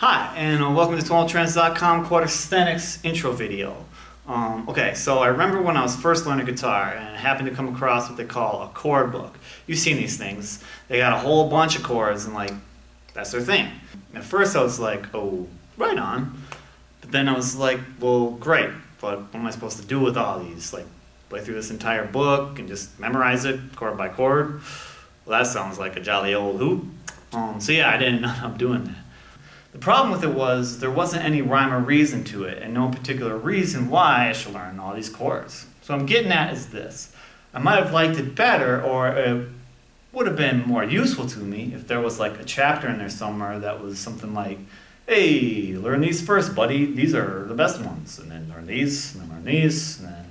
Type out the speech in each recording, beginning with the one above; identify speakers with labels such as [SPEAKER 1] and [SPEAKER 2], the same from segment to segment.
[SPEAKER 1] Hi, and welcome to tonaltrends.com Chordisthenics intro video. Okay, so I remember when I was first learning guitar and I happened to come across what they call a chord book. You've seen these things. They got a whole bunch of chords and that's their thing. And at first I was like, oh, right on. But then I was like, well, great, but what am I supposed to do with all these? Like, play through this entire book and just memorize it chord by chord? Well, that sounds like a jolly old hoot. So yeah, I didn't end up doing that. The problem with it was there wasn't any rhyme or reason to it, and no particular reason why I should learn all these chords. So what I'm getting at is this. I might have liked it better, or it would have been more useful to me if there was like a chapter in there somewhere that was something like, hey, learn these first, buddy. These are the best ones. And then learn these, and then learn these, and then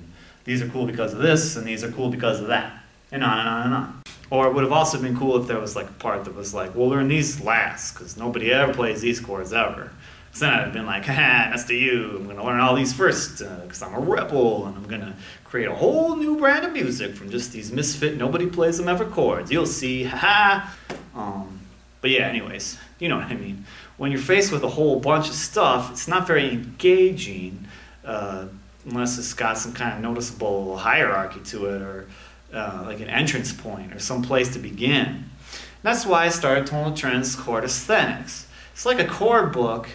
[SPEAKER 1] these are cool because of this, and these are cool because of that. And on and on and on. Or it would have also been cool if there was like a part that was like, we'll learn these last, because nobody ever plays these chords ever. Because then I'd have been like, haha, that's to you. I'm going to learn all these first, because I'm a rebel, and I'm going to create a whole new brand of music from just these misfit, nobody plays them ever chords. You'll see, haha. But yeah, anyways, you know what I mean. When you're faced with a whole bunch of stuff, it's not very engaging, unless it's got some kind of noticeable hierarchy to it, or like an entrance point or some place to begin. And that's why I started Tonal Trends Chordisthenics. It's like a chord book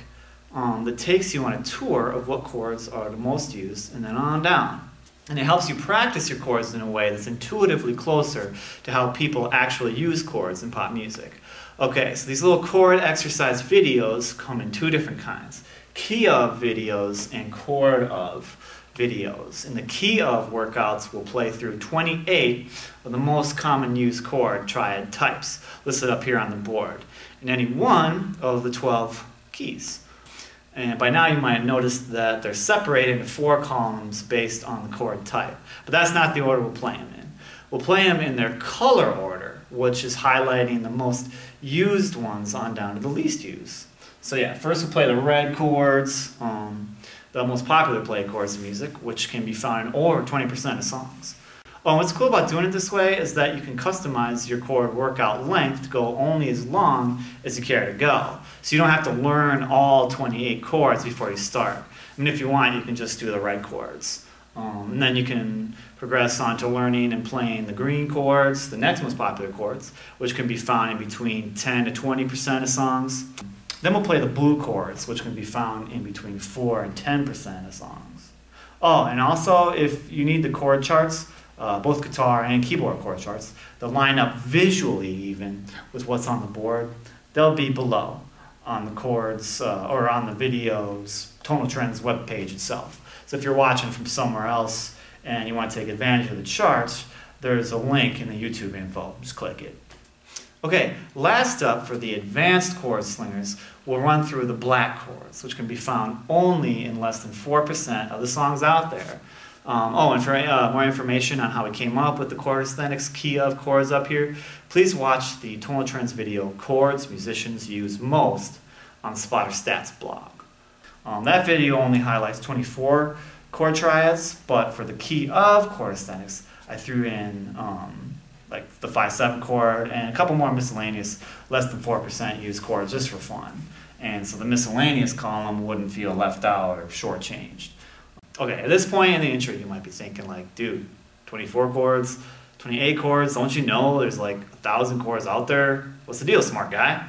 [SPEAKER 1] that takes you on a tour of what chords are the most used and then on down. And it helps you practice your chords in a way that's intuitively closer to how people actually use chords in pop music. Okay, so these little chord exercise videos come in two different kinds. Key of videos and chord of videos. And the key of workouts will play through 28 of the most common used chord triad types listed up here on the board, in any one of the 12 keys. And by now you might have noticed that they're separated into 4 columns based on the chord type. But that's not the order we'll play them in. We'll play them in their color order, which is highlighting the most used ones on down to the least used. So yeah, first we'll play the red chords, the most popular played chords in music, which can be found in over 20% of songs. Oh, and what's cool about doing it this way is that you can customize your chord workout length to go only as long as you care to go. So you don't have to learn all 28 chords before you start. I mean, if you want, you can just do the red chords. And then you can progress on to learning and playing the green chords, the next most popular chords, which can be found in between 10 to 20% of songs. Then we'll play the blue chords, which can be found in between 4 and 10% of songs. Oh, and also, if you need the chord charts, both guitar and keyboard chord charts, that line up visually even with what's on the board, they'll be below on the chords or on the video's Tonal Trends webpage itself. So if you're watching from somewhere else and you want to take advantage of the charts, there's a link in the YouTube info. Just click it. Okay, last up for the advanced chord slingers, we'll run through the black chords, which can be found only in less than 4% of the songs out there. And for more information on how we came up with the Chordisthenics key of chords up here, please watch the Tonal Trends video, Chords Musicians Use Most, on the Spotter Stats blog. That video only highlights 24 chord triads, but for the key of Chordisthenics, I threw in like the 5/7 chord and a couple more miscellaneous less than 4% used chords just for fun. And so the miscellaneous column wouldn't feel left out or shortchanged. Okay, at this point in the intro you might be thinking like, dude, 24 chords, 28 chords, don't you know there's like 1,000 chords out there? What's the deal, smart guy?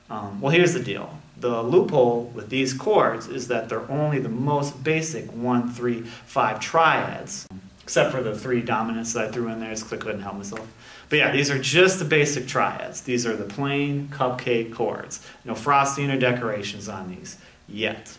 [SPEAKER 1] Well, here's the deal. The loophole with these chords is that they're only the most basic 1, 3, 5 triads. Except for the 3 dominants that I threw in there, just because I couldn't help myself. But yeah, these are just the basic triads. These are the plain cupcake chords. No frosting or decorations on these yet.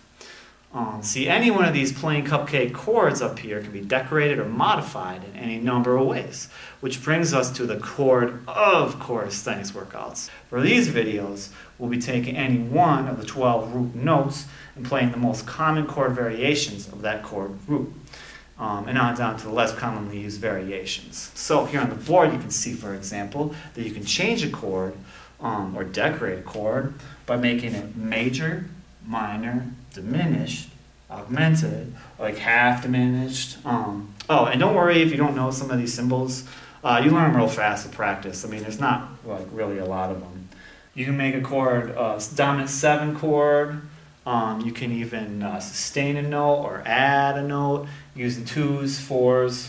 [SPEAKER 1] See, any one of these plain cupcake chords up here can be decorated or modified in any number of ways, which brings us to the chord of Chordisthenics workouts. For these videos, we'll be taking any one of the 12 root notes and playing the most common chord variations of that chord root. And on down to the less commonly used variations. So here on the board you can see, for example, that you can change a chord or decorate a chord by making it major, minor, diminished, augmented, like half diminished. Oh, and don't worry if you don't know some of these symbols. You learn them real fast with practice. I mean, there's not like really a lot of them. You can make a chord, dominant 7 chord. You can even sustain a note or add a note using 2s, 4s,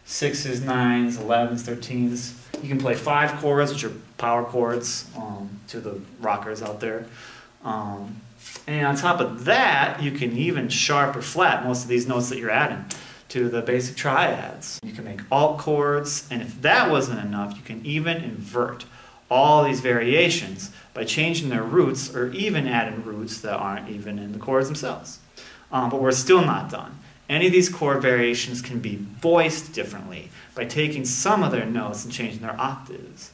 [SPEAKER 1] 6s, 9s, 11s, 13s. You can play 5 chords, which are power chords to the rockers out there. And on top of that, you can even sharp or flat most of these notes that you're adding to the basic triads. You can make alt chords, and if that wasn't enough, you can even invert all these variations by changing their roots or even adding roots that aren't even in the chords themselves. But we're still not done. Any of these chord variations can be voiced differently by taking some of their notes and changing their octaves.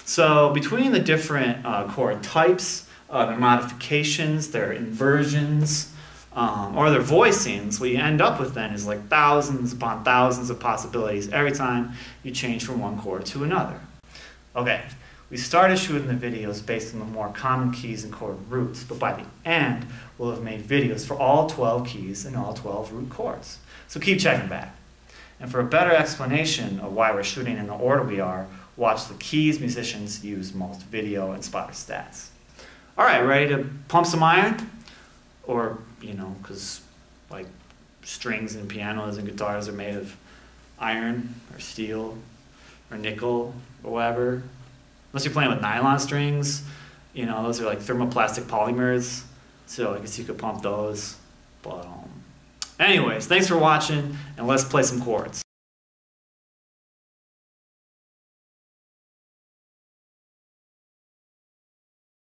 [SPEAKER 1] So between the different chord types, their modifications, their inversions, or their voicings, what you end up with then is like thousands upon thousands of possibilities every time you change from one chord to another. Okay, we started shooting the videos based on the more common keys and chord roots, but by the end, we'll have made videos for all 12 keys and all 12 root chords. So keep checking back. And for a better explanation of why we're shooting in the order we are, watch the keys musicians use most video and spotter stats. All right, ready to pump some iron? Or, you know, because like strings and pianos and guitars are made of iron or steel or nickel or whatever. Unless you're playing with nylon strings, you know, those are like thermoplastic polymers. So I guess you could pump those. But anyways, thanks for watching, and let's play some chords.